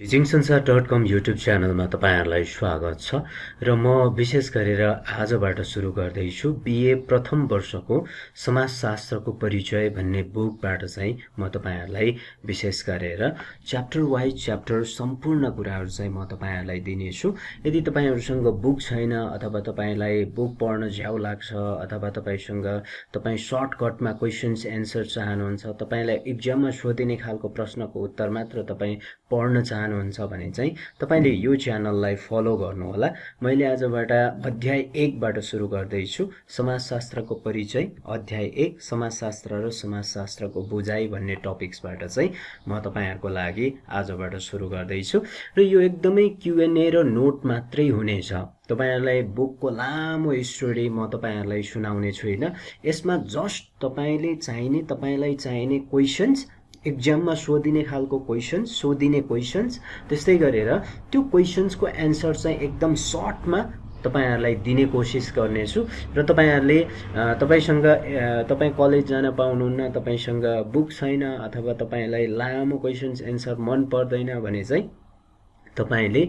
टिचिङसंसार.com YouTube च्यानलमा तपाईहरुलाई स्वागत छ र म विशेष गरेर आजबाट सुरु गर्दैछु बीए प्रथम वर्षको समाजशास्त्रको परिचय भन्ने बुकबाट चाहिँ म तपाईहरुलाई विशेष गरेर च्याप्टर वाइज च्याप्टर सम्पूर्ण कुराहरु चाहिँ म तपाईहरुलाई दिनेछु। यदि तपाईहरुसँग बुक छैन अथवा तपाईलाई बुक पढ्न झ्याउ लाग्छ अथवा तपाई सर्टकटमा क्वेशन्स एन्सर चाहनुहुन्छ, तपाईलाई एक्जाममा सोधिने खालको प्रश्नको उत्तर मात्र तपाई पढ्न चाहनुहुन्छ भने चाहिँ तपाईले यो च्यानललाई फलो गर्नु होला। मैले आजबाट अध्याय 1 बाट सुरु गर्दै छु। समाजशास्त्रको परिचय अध्याय 1 समाजशास्त्र र समाजशास्त्रको बुझाइ भन्ने टपिक्सबाट चाहिँ म तपाईहरुको लागि आजबाट सुरु गर्दै छु र यो एकदमै क्युएनए र नोट मात्रै हुनेछ। तपाईहरुलाई बुकको लामो स्टोरी म तपाईहरुलाई सुनाउने छुइन। यसमा जस्ट तपाईलाई चाहिने क्वेशन्स, एक्जाममा सोधिने खालको क्वेशन्स, त्यस्तै गरेर त्यो क्वेशन्सको एन्सर चाहिँ एकदम सर्टमा तपाईहरुलाई दिने कोसिस गर्नेछु र तपाई कलेज जान पाउनुहुन्न, तपाईसँग बुक छैन अथवा तपाईलाई लामो क्वेशन्स एन्सर मन पर्दैन भने चाहिँ तपाईले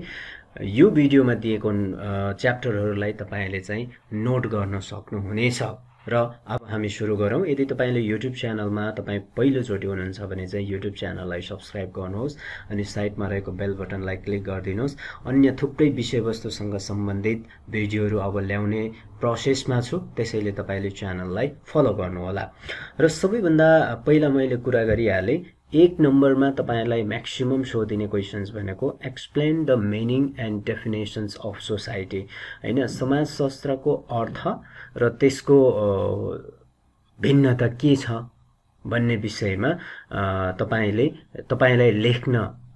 यो भिडियोमा दिएको च्याप्टरहरुलाई तपाईले चाहिँ नोट गर्न सक्नुहुनेछ। र अब हामी सुरु गरौँ। यदि तपाईले युट्युब च्यानलमा तपाई पहिलो चोटि हुनुहुन्छ भने चाहिँ युट्युब च्यानललाई सब्स्क्राइब गर्नुहोस् अनि साइडमा रहेको बेल बटनलाई क्लिक गरिदिनुहोस्। अन्य थुप्रै विषयवस्तुसँग सम्बन्धित भिडियोहरु अब ल्याउने प्रोसेसमा छु, त्यसैले तपाईले च्यानललाई फलो गर्नु होला। र सबैभन्दा पहिला मैले कुरा गरिहाले 1 नम्बरमा तपाईलाई म्याक्सिमम सोधिने क्वेशन्स भनेको explain the meaning and definitions of society, हैन, समाजशास्त्रको अर्थ र त्यसको भिन्नता के छ भन्ने विषयमा तपाईलाई लेख्न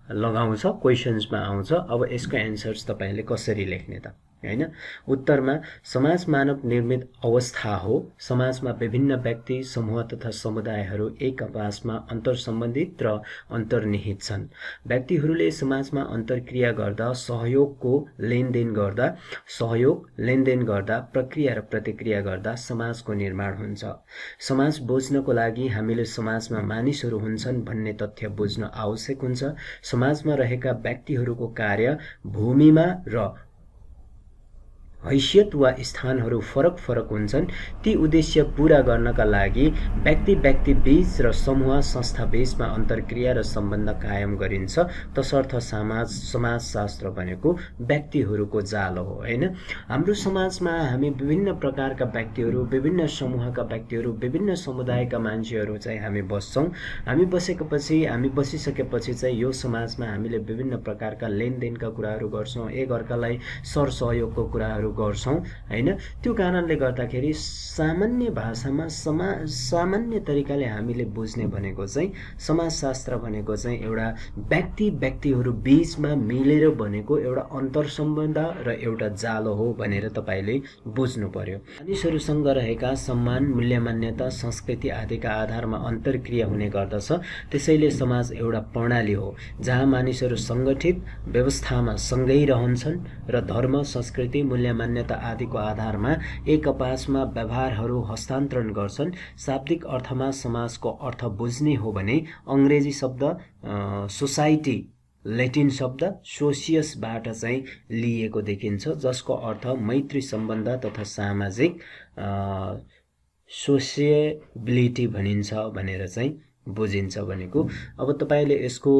लगाउँछ, क्वेशन्समा आउँछ। अब यसको एन्सर्स तपाईले कसरी लेख्ने त, हैन? उत्तरमा समाज मानव निर्मित अवस्था हो। समाजमा विभिन्न व्यक्ति, समूह तथा समुदायहरू एक आपसमा अन्तर्सम्बन्धित र अन्तर्निहित छन्। व्यक्तिहरूले समाजमा अन्तर्क्रिया गर्दा सहयोग लेनदेन गर्दा प्रक्रिया र प्रतिक्रिया गर्दा समाजको निर्माण हुन्छ। समाज बुझ्नको लागि हामीले समाजमा मानिसहरू हुन्छन् भन्ने तथ्य बुझ्न आवश्यक हुन्छ। समाजमा रहेका व्यक्तिहरूको कार्य, भूमिमा र हैसियत वा स्थानहरू फरक हुन्छन्। ती उद्देश्य पूरा गर्नका लागि व्यक्ति बीच र समूह संस्था बीचमा अन्तर्क्रिया र सम्बन्ध कायम गरिन्छ। तसर्थ समाजशास्त्र भनेको व्यक्तिहरूको जाल हो, हैन? हाम्रो समाजमा हामी विभिन्न प्रकारका व्यक्तिहरू, विभिन्न समूहका व्यक्तिहरू, विभिन्न समुदायका मान्छेहरू चाहिँ हामी बस्छौं। हामी बसिसकेपछि चाहिँ यो समाजमा हामीले विभिन्न प्रकारका लेनदेनका कुराहरू गर्छौं, एक अर्कालाई सरसहयोगको कुराहरू गर्छौं, हैन? त्यो कारणले गर्दाखेरि सामान्य भाषामा सामान्य तरिकाले हामीले बुझ्ने भनेको चाहिँ समाजशास्त्र भनेको चाहिँ एउटा व्यक्तिहरू बीचमा मिलेर बनेको एउटा अन्तर्सम्बन्ध र एउटा जालो हो भनेर तपाईले बुझ्नु पर्यो। मानिसहरूसँग रहेका सम्मान, मूल्य, मान्यता, संस्कृति आदिका आधारमा अन्तर्क्रिया हुने गर्दछ। त्यसैले समाज एउटा प्रणाली हो जहाँ मानिसहरू संगठित व्यवस्थामा सँगै रहन्छन् र धर्म, संस्कृति, मूल्य, मान्यता आदिको आधारमा एक आपसमा व्यवहारहरू हस्तान्तरण गर्छन्। शाब्दिक अर्थमा समाजको अर्थ बुझ्ने हो भने अंग्रेजी शब्द सोसाइटी ल्याटिन शब्द सोसियसबाट चाहिँ लिएको देखिन्छ, जसको अर्थ मैत्री सम्बन्ध तथा सामाजिक सोसिएबिलिटी भनिन्छ भनेर चाहिँ बुझिन्छ भनेको। अब तपाईले यसको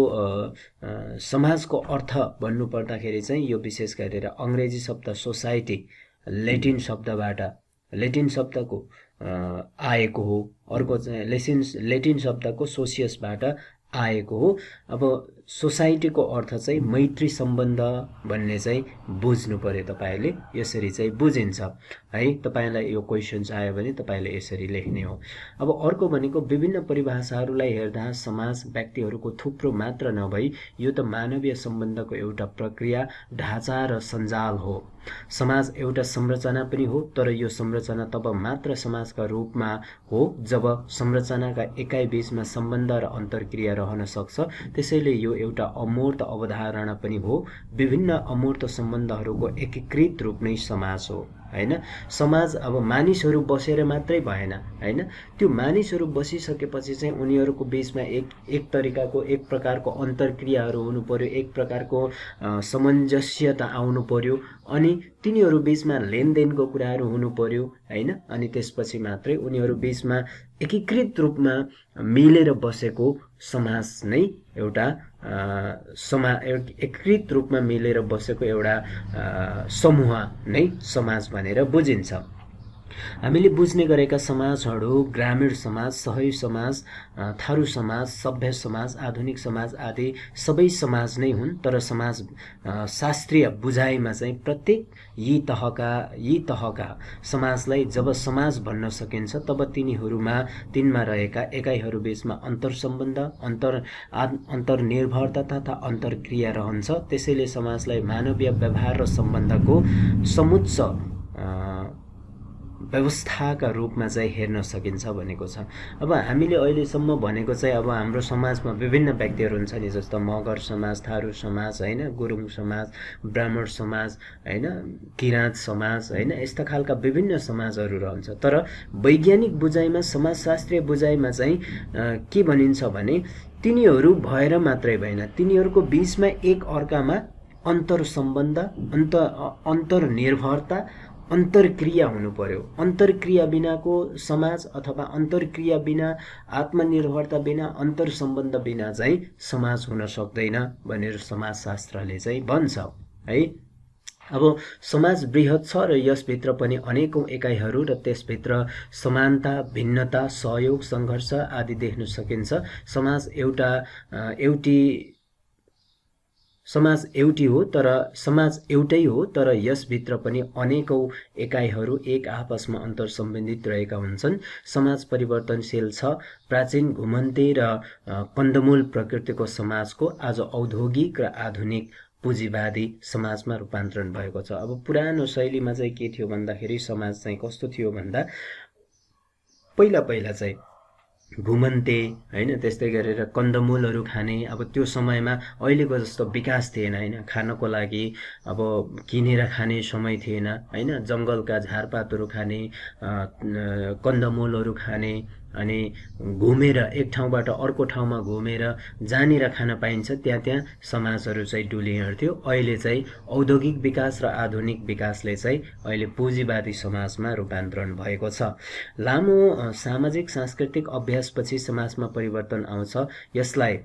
समाजको अर्थ भन्नु पर्दाखेरि चाहिँ यो विशेष गरेर अंग्रेजी शब्द सोसाइटी ल्याटिन शब्दको आएको हो, अर्को चाहिँ ल्याटिन शब्दको सोसियसबाट आएको हो। अब सोसाइटीको अर्थ चाहिँ मैत्री सम्बन्ध भन्ने चाहिँ बुझ्नु पर्यो। तपाईले यसरी चाहिँ बुझिन्छ है। तपाईलाई यो क्वेशन्स आयो भने तपाईले यसरी लेख्ने हो। अब अर्को भनेको विभिन्न परिभाषाहरूलाई हेर्दा समाज व्यक्तिहरूको थुप्रो मात्र नभई यो त मानवीय सम्बन्धको एउटा प्रक्रिया, ढाँचा र सञ्जाल हो। समाज एउटा संरचना पनि हो, तर यो संरचना तब मात्र समाजका रूपमा हो जब संरचनाका एकाइ बीचमा सम्बन्ध र अन्तर्क्रिया रहन सक्छ। त्यसैले यो एउटा अमूर्त अवधारणा पनि हो। विभिन्न अमूर्त सम्बन्धहरूको एकीकृत रूप नै समाज हो। हैन। समाज अब मानिसहरू बसेर मात्रै भएन हैन, त्यो मानिसहरू बसिसकेपछि चाहिँ उनीहरूको बीचमा एक तरिकाको एक प्रकारको अन्तर्क्रियाहरू हुनु पर्यो, एक प्रकारको सामञ्जस्यता आउनु पर्यो, अनि तिनीहरू बीचमा लेनदेनको कुराहरू हुनु पर्यो हैन। अनि त्यसपछि मात्रै उनीहरू बीचमा एकीकृत रूपमा मिलेर बसेको समाज नै एउटा एकीकृत रूपमा मिलेर बसेको एउटा समूह नै समाज भनेर बुझिन्छ। हामीले बुझ्ने गरेका समाजहरू ग्रामीण समाज, सहरी समाज, थारू समाज, सभ्य समाज, आधुनिक समाज आदि सबै समाज नै हुन्। तर समाज शास्त्रीय बुझाइमा चाहिँ प्रत्येक यी तहका समाजलाई जब समाज भन्न सकिन्छ तब तिनमा रहेका एकाइहरू बीचमा अन्तर्सम्बन्ध, अन्तर्निर्भरता तथा अन्तर्क्रिया रहन्छ। त्यसैले समाजलाई मानवीय व्यवहार र सम्बन्धको समुच्च व्यवस्थाका रूपमा चाहिँ हेर्न सकिन्छ भनेको छ। अब हामीले अहिलेसम्म भनेको चाहिँ अब हाम्रो समाजमा विभिन्न व्यक्तिहरू हुन्छ नि, जस्तो मगर समाज, थारू समाज हैन, गुरुङ समाज, ब्राह्मण समाज हैन, किराँत समाज हैन, यस्ता खालका विभिन्न समाजहरू रहन्छ। तर वैज्ञानिक बुझाइमा, समाजशास्त्रीय बुझाइमा चाहिँ के भनिन्छ भने तिनीहरू भएर मात्रै भएन, तिनीहरूको बीचमा एक अर्कामा अन्तर्सम्बन्ध, अन्तर्निर्भरता, अन्तर्क्रिया हुनु पर्यो। अन्तर्क्रिया बिनाको समाज अथवा अन्तर्क्रिया बिना, आत्मनिर्भरता बिना, अन्तर्सम्बन्ध बिना चाहिँ समाज हुन सक्दैन भनेर समाजशास्त्रले चाहिँ भन्छ है। अब समाज बृहत छ र यसभित्र पनि अनेकौं एकाइहरू र त्यसभित्र समानता, भिन्नता, सहयोग, सङ्घर्ष आदि देख्न सकिन्छ। समाज एउटै हो तर यसभित्र पनि अनेकौं एकाइहरू एक आपसमा अन्तर्सम्बन्धित रहेका हुन्छन्। समाज परिवर्तनशील छ। प्राचीन घुमन्ते र कन्दमूल प्रकृतिको समाजको आज औद्योगिक र आधुनिक पुँजीवादी समाजमा रूपान्तरण भएको छ। अब पुरानो शैलीमा चाहिँ के थियो भन्दाखेरि समाज चाहिँ कस्तो थियो भन्दा पहिला चाहिँ घुमन्ते हैन, त्यस्तै गरेर कन्दमूलहरू खाने। अब त्यो समयमा अहिलेको जस्तो विकास थिएन हैन, खानको लागि अब किनेर खाने समय थिएन हैन, जङ्गलका झारपातहरू खाने, कन्दमूलहरू खाने, अनि घुमेर एक ठाउँबाट अर्को ठाउँमा घुमेर जहाँनिर खान पाइन्छ त्यहाँ समाजहरू चाहिँ डुली हिँड्थ्यो। अहिले चाहिँ औद्योगिक विकास र आधुनिक विकासले चाहिँ अहिले पुँजीवादी समाजमा रूपान्तरण भएको छ। लामो सामाजिक सांस्कृतिक अभ्यासपछि समाजमा परिवर्तन आउँछ। यसलाई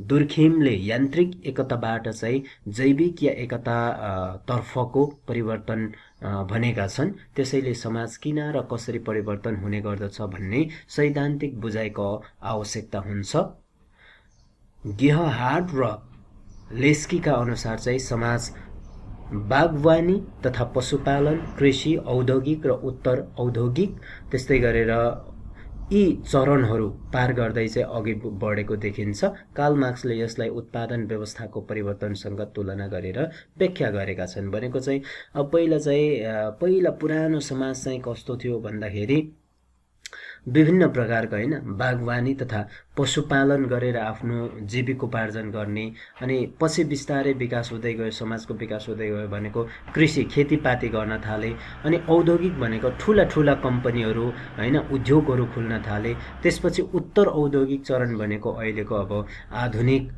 दुर्खिमले यान्त्रिक एकताबाट चाहिँ जैविक या एकता तर्फको परिवर्तन भनेका छन्। त्यसैले समाज किन र कसरी परिवर्तन हुने गर्दछ भन्ने सैद्धान्तिक बुझाइको आवश्यकता हुन्छ। गेहहार्ड र लेस्कीका अनुसार चाहिँ समाज बागवानी तथा पशुपालन, कृषि, औद्योगिक र उत्तर औद्योगिक त्यस्तै गरेर यी चरणहरू पार गर्दै चाहिँ अघि बढेको देखिन्छ। कार्ल मार्क्सले यसलाई उत्पादन व्यवस्थाको परिवर्तनसँग तुलना गरेर व्याख्या गरेका छन्। भनेको चाहिँ अब पहिला पुरानो समाज चाहिँ कस्तो थियो भन्दाखेरि विभिन्न प्रकारका हैन बागवानी तथा पशुपालन गरेर आफ्नो जीविकोपार्जन गर्ने, अनि पछि बिस्तारै विकास हुँदै गयो, समाजको विकास हुँदै गयो भनेको कृषि खेतीपाती गर्न थाले, अनि औद्योगिक भनेको ठुला कम्पनीहरू हैन उद्योगहरू खुल्न थाले। त्यसपछि उत्तर औद्योगिक चरण भनेको अहिलेको अब आधुनिक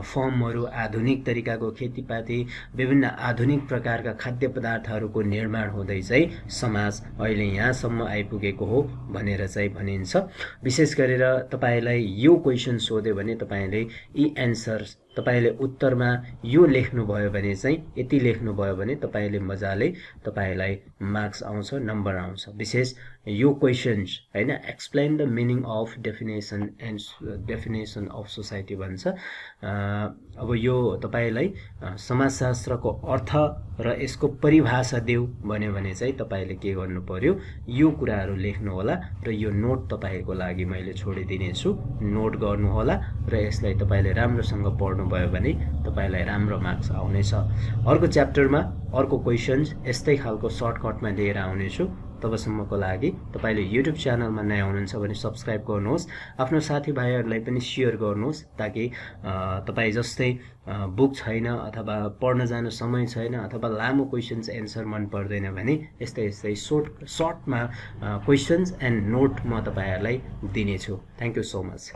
फर्महरू, आधुनिक तरिकाको खेतीपाती, विभिन्न आधुनिक प्रकारका खाद्य पदार्थहरूको निर्माण हुँदै चाहिँ समाज अहिले यहाँसम्म आइपुगेको हो भनेर चाहिँ भनिन्छ। विशेष गरेर तपाईलाई यो क्वेशन सोध्यो भने तपाईले यी एन्सर्स तपाईले उत्तरमा यो लेख्नुभयो भने चाहिँ यति लेख्नुभयो भने तपाईले मजाले तपाईलाई मार्क्स आउँछ, नम्बर आउँछ। विशेष यो क्वेशन्स हैन explain the meaning of definition and definition of society भन्छ। अब यो तपाईलाई समाजशास्त्रको अर्थ र यसको परिभाषा देऊ भन्यो भने चाहिँ तपाईले के गर्नु पर्यो, यो कुराहरू लेख्नु होला र यो नोट तपाईको लागि मैले छोडिदिने छु। नोट गर्नु होला र यसलाई तपाईले राम्रोसँग पढ्नु भयो भने तपाईलाई राम्रो मार्क्स आउनेछ। अर्को च्याप्टरमा अर्को क्वेशन्स यस्तै खालको सर्टकटमा लिएर आउनेछु। तबसम्मको लागि तपाईले युट्युब च्यानलमा नयाँ हुनुहुन्छ भने सब्स्क्राइब गर्नुहोस्, आफ्नो साथीभाइहरूलाई पनि सेयर गर्नुहोस् ताकि तपाईँ जस्तै बुक छैन अथवा पढ्न जानु समय छैन अथवा लामो क्वेसन्स एन्सर मन पर्दैन भने यस्तै यस्तै सर्टमा क्वेसन्स एन्ड नोट म तपाईहरुलाई दिनेछु। Thank you so much.